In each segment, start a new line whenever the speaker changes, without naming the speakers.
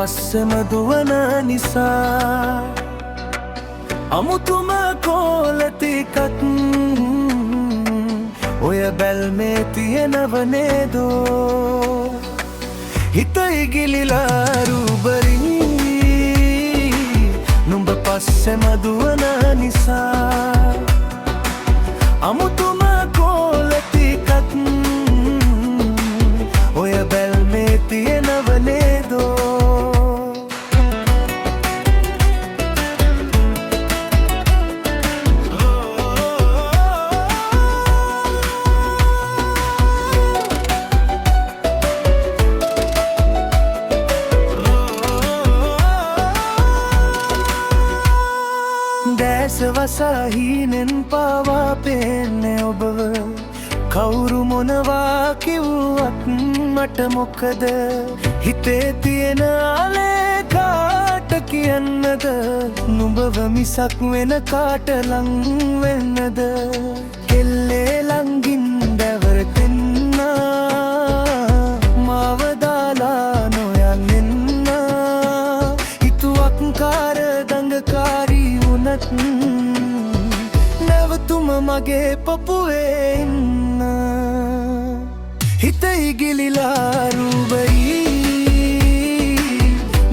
පස්සෙම දුවන නිසා අමුතුම කෝලතිකක් ඔය බැල්මේ තියෙනව නේදෝ හිත ඉගිලිලා රූබරින් නුඹ පස්සෙම දුවන නිසා අමුතුම කෝලතිකක් ඔය බැල්මේ තියෙනව නේදෝ දැසවසහිනෙන් පවා පේන්නේ ඔබව කවුරු මොනවා කිව්වත් මට මොකද හිතේ තියෙන ආලේ කාට කියන්නද නුඹව මිසක් වෙන කාට ලං වෙන්නද කෙල්ලේ ළඟින් දැවරෙන්න මාව දාලා නොයන්නෙන්න හිතුවක් කාර දඟකාරී වුණත් නැවතුම මගේ පපුවේ ඉන්න හිත ඉගිලිලා රූබයි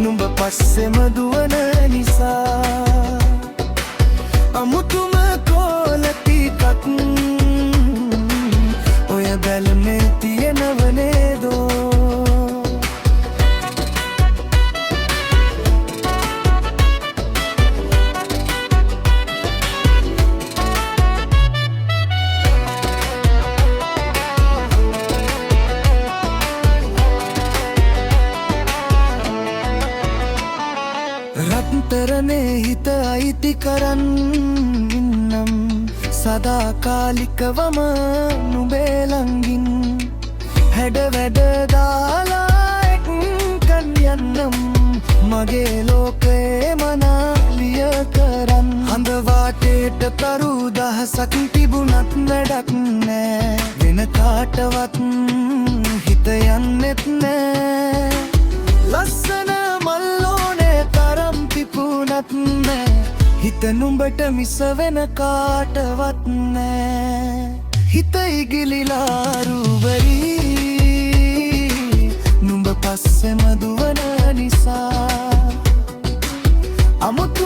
නුඹ පස්සෙම දුවන නිසා අමුතුම කෝලතිකක් ඔය බැල්මේ තියෙනව නේදෝ රත්තරනේ හිත අයිති කරන්නම් සදාකාලිකවම නුඹේ ළඟින් හැඩ වැඩ දාලා එක්කන් යන්නම් මගේ ලෝකේ මනාලිය කරන් හඳ වාටේට කරු දහසක් තිබුණත් වැඩක් නෑ වෙන කාටවත් හිත යන්නෙත් නෑ ලස්සන මල්ලෝනේ තරම් පිපුණත් නෑ හිත නුඹට මිස වෙන කාටවත් නෑ හිත ඉගිලිලා රූබරි නුඹ පස්සෙම දුවන නිසා අමුතු